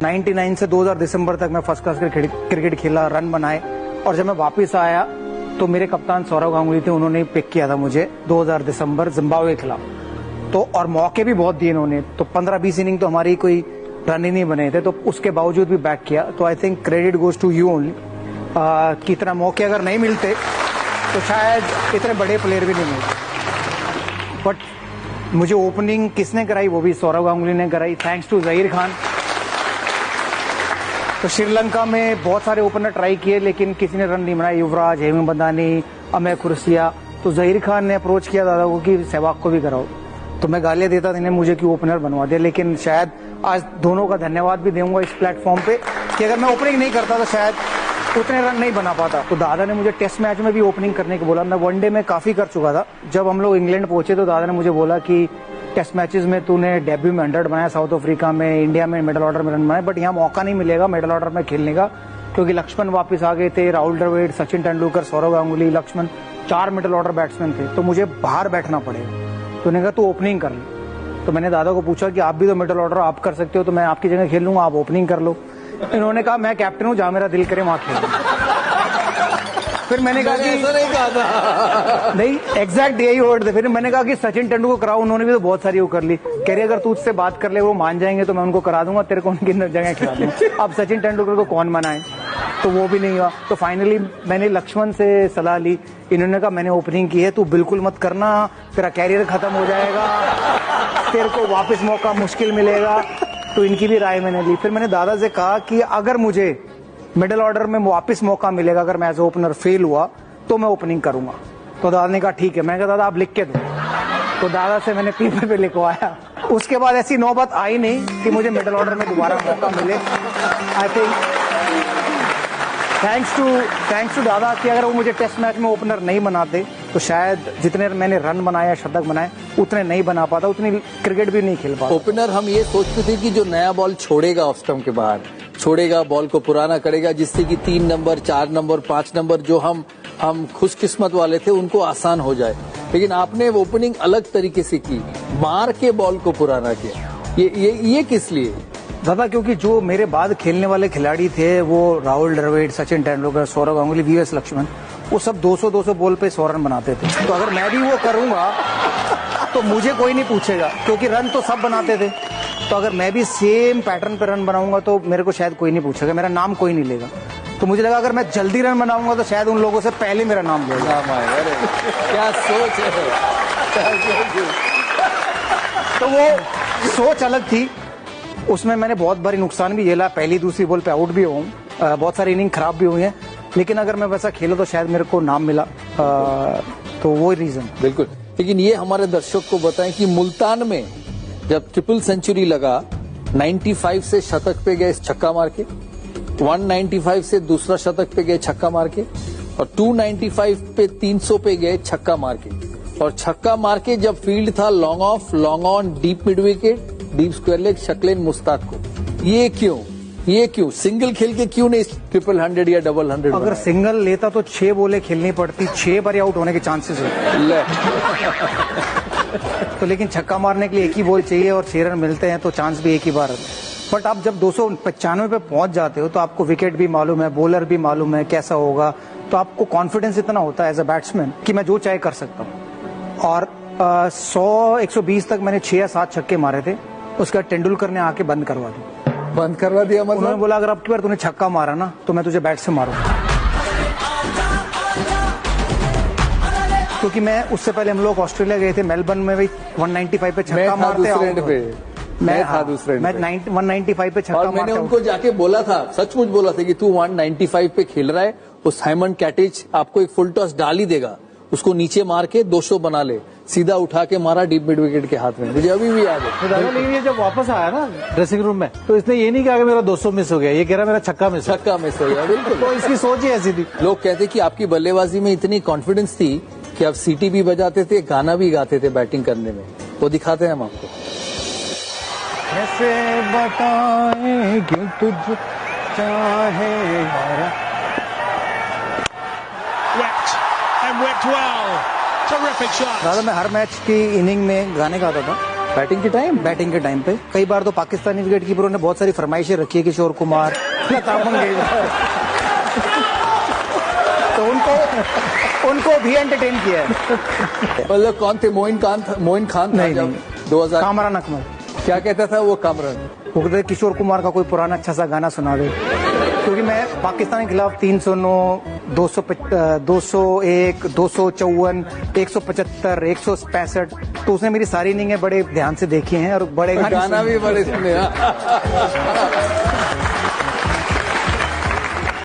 99 से 2000 दिसंबर तक मैं फर्स्ट क्लास क्रिकेट खेला, रन बनाए, और जब मैं वापस आया तो मेरे कप्तान सौरव गांगुली थे, उन्होंने पिक किया था मुझे 2000 दिसंबर जिम्बाब्वे के खिलाफ। तो और मौके भी बहुत दिए इन्होंने, तो 15-20 इनिंग तो हमारी कोई रन ही नहीं बने थे, तो उसके बावजूद भी बैक किया। तो I think credit goes to you only. कि इतना मौके अगर नहीं मिलते तो शायद इतने बड़े प्लेयर भी नहीं मिलते। बट मुझे ओपनिंग किसने कराई, वो भी सौरव गांगुली ने कराई, थैंक्स टू जहीर खान। तो श्रीलंका में बहुत सारे ओपनर ट्राई किए लेकिन किसी ने रन नहीं बनाया, युवराज, हेमंत बंदानी, अमय खुरसिया। तो जहीर खान ने अप्रोच किया दादा को कि सहवाग को भी कराओ, तो मैं गालियां देता था इन्हें, मुझे क्यों ओपनर बनवा दिया। लेकिन शायद आज दोनों का धन्यवाद भी दूंगा इस प्लेटफॉर्म पे कि अगर मैं ओपनिंग नहीं करता तो शायद उतने रन नहीं बना पाता। तो दादा ने मुझे टेस्ट मैच में भी ओपनिंग करने को बोला। मैं वनडे में काफी कर चुका था। जब हम लोग इंग्लैंड पहुंचे तो दादा ने मुझे बोला कि टेस्ट मैचेस में तूने डेब्यू में 100 बनाया, साउथ अफ्रीका में, इंडिया में मिडिल ऑर्डर में रन बनाए, बट यहाँ मौका नहीं मिलेगा मिडिल ऑर्डर में खेलने का, क्योंकि लक्ष्मण वापस आ गए थे, Rahul Dravid, Sachin Tendulkar, Sourav Ganguly, Laxman, 4 middle order batsman थे, तो मुझे बाहर बैठना पड़ेगा। तो उन्होंने कहा तू ओपनिंग कर ले। तो मैंने दादा को पूछा कि आप भी तो मिडिल ऑर्डर आप कर सकते हो, तो मैं आपकी जगह खेल लूंगा, आप ओपनिंग कर लो। इन्होंने कहा मैं कैप्टन हूं, जहां मेरा दिल करे वहां खेल। फिर मैंने कहा कि ऐसा नहीं कहा था। नहीं, एग्जैक्ट यही वर्ड थे। फिर मैंने कहा कि सचिन तेंदुलकर कराओ, उन्होंने भी तो बहुत सारी वो कर ली। कह रही अगर तू उससे बात कर ले वो मान जाएंगे तो मैं उनको करा दूंगा, तेरे को उनकी जगह खिला दूंगा। अब सचिन तेंदुलकर को कौन मनाए, तो वो भी नहीं हुआ। तो फाइनली मैंने लक्ष्मण से सलाह ली, इन्होंने कहा मैंने ओपनिंग की है, तू बिल्कुल मत करना, तेरा कैरियर खत्म हो जाएगा, तेरे को वापस मौका मुश्किल मिलेगा। तो इनकी भी राय मैंने ली। फिर मैंने दादा से कहा कि अगर मुझे मिडिल ऑर्डर में वापस मौका मिलेगा, अगर मैं एज ओपनर फेल हुआ तो मैं ओपनिंग करूंगा। तो दादा ने कहा ठीक है। मैंने कहा दादा आप लिख के दो। तो दादा से मैंने पेपर पे लिखवाया। उसके बाद ऐसी नौबत आई नहीं कि मुझे मिडिल ऑर्डर में दोबारा मौका मिले। आई थिंक थैंक्स टू दादा कि अगर वो मुझे टेस्ट मैच में ओपनर नहीं बनाते तो शायद जितने मैंने रन बनाए, शतक बनाए, उतने नहीं बना पाता, उतनी क्रिकेट भी नहीं खेल पाता। ओपनर हम ये सोचते थे कि जो नया बॉल छोड़ेगा ऑफ स्टंप के बाहर, छोड़ेगा बॉल को पुराना करेगा, जिससे कि 3 नंबर, 4 नंबर, 5 नंबर जो हम खुशकिस्मत वाले थे उनको आसान हो जाए। लेकिन आपने ओपनिंग अलग तरीके से की, मार के बॉल को पुराना किया। ये किस लिए दादा? क्योंकि जो मेरे बाद खेलने वाले खिलाड़ी थे वो राहुल द्रविड़, सचिन तेंदुलकर, सौरव गांगुली, वीएस लक्ष्मण, वो सब 200-200 बॉल पे 100 रन बनाते थे। तो अगर मैं भी वो करूंगा तो मुझे कोई नहीं पूछेगा, क्योंकि रन तो सब बनाते थे। तो अगर मैं भी सेम पैटर्न पे रन बनाऊंगा तो मेरे को शायद कोई नहीं पूछेगा, मेरा नाम कोई नहीं लेगा। तो मुझे लगा अगर मैं जल्दी रन बनाऊंगा तो शायद उन लोगों से पहले मेरा नाम लेगा। क्या सोच है। तो वो सोच अलग थी। उसमें मैंने बहुत बारी नुकसान भी झेला, पहली दूसरी बॉल पे आउट भी हूँ, बहुत सारी इनिंग खराब भी हुई हैं, लेकिन अगर मैं वैसा खेला तो शायद मेरे को नाम मिला। तो वो रीजन। बिल्कुल। लेकिन ये हमारे दर्शक को बताएं कि मुल्तान में जब ट्रिपल सेंचुरी लगा, 95 से शतक पे गए छक्का मार के, 195 से दूसरा शतक पे गए छक्का मार के, और 295 पे 300 पे गए छक्का मार के। और छक्का मार के जब फील्ड था long off, long on, deep mid wicket, deep square leg, Saqlain Mushtaq को। ये क्यों सिंगल खेल के क्यों नहीं 100 या 100? अगर सिंगल लेता तो 6 बॉलें खेलनी पड़ती, 6 बार आउट होने के चांसेस होते। तो लेकिन छक्का मारने के लिए एक ही बॉल चाहिए और 6 रन मिलते हैं, तो चांस भी एक ही बार। बट आप जब 295 पे पहुंच जाते हो तो आपको विकेट भी मालूम है, बॉलर भी मालूम है कैसा होगा, तो आपको कॉन्फिडेंस इतना होता है एज अ बैट्समैन कि मैं जो चाहे कर सकता हूँ। और 100-120 तक मैंने 6 या 7 छक्के मारे थे। उसका तेंदुलकर ने आके बंद करवा दिया। मतलब उन्होंने बोला अगर अब की बार तूने छक्का मारा ना तो मैं तुझे बैट से मारूंगा। क्योंकि मैं उससे पहले हम लोग ऑस्ट्रेलिया गए थे, मेलबर्न में भी 195 पे छक्का मारते मैं था दूसरे 195 पे छक्का मारते। मैंने उनको जाके बोला था, सचमुच बोला था कि तू 195 पे खेल रहा है, वो साइमन कैटिच आपको एक फुल टॉस डाल ही देगा, उसको नीचे मार के 200 बना ले। सीधा उठा के मारा डीप मिड विकेट के हाथ में, मुझे अभी भी याद है। लेकिन ये जब वापस आया ना ड्रेसिंग रूम में, तो इसने ये नहीं कहा कि मेरा 200 मिस हो गया, ये कह रहा मेरा छक्का मिस हो गया। बिल्कुल। तो इसकी सोच ही ऐसी थी। लोग कहते कि आपकी बल्लेबाजी में इतनी कॉन्फिडेंस थी कि आप सीटी भी बजाते थे, गाना भी गाते थे बैटिंग करने में। वो दिखाते हैं हम आपको। कैसे बताएं कि तुझ चाहे दादा, मैं हर मैच की इनिंग में गाने गाता था। बैटिंग के टाइम बैटिंग के टाइम पे कई बार तो पाकिस्तानी विकेट कीपरों ने बहुत सारी फरमाइशें रखी है, किशोर कुमार, लता मंगेशकर, तो उनको भी एंटरटेन किया है। मतलब कौन थे? मोइन खान था नहीं, जब नहीं। 2000 कामरान अकमल। क्या कहता था वो कामरान? वो कहते थे किशोर कुमार का कोई पुराना अच्छा सा गाना सुना दे, क्योंकि मैं पाकिस्तान के खिलाफ 309, 201, 254, 175, 165, तो उसने मेरी सारी इनिंगें बड़े ध्यान से देखी हैं और बड़े गाना भी बड़े सुने।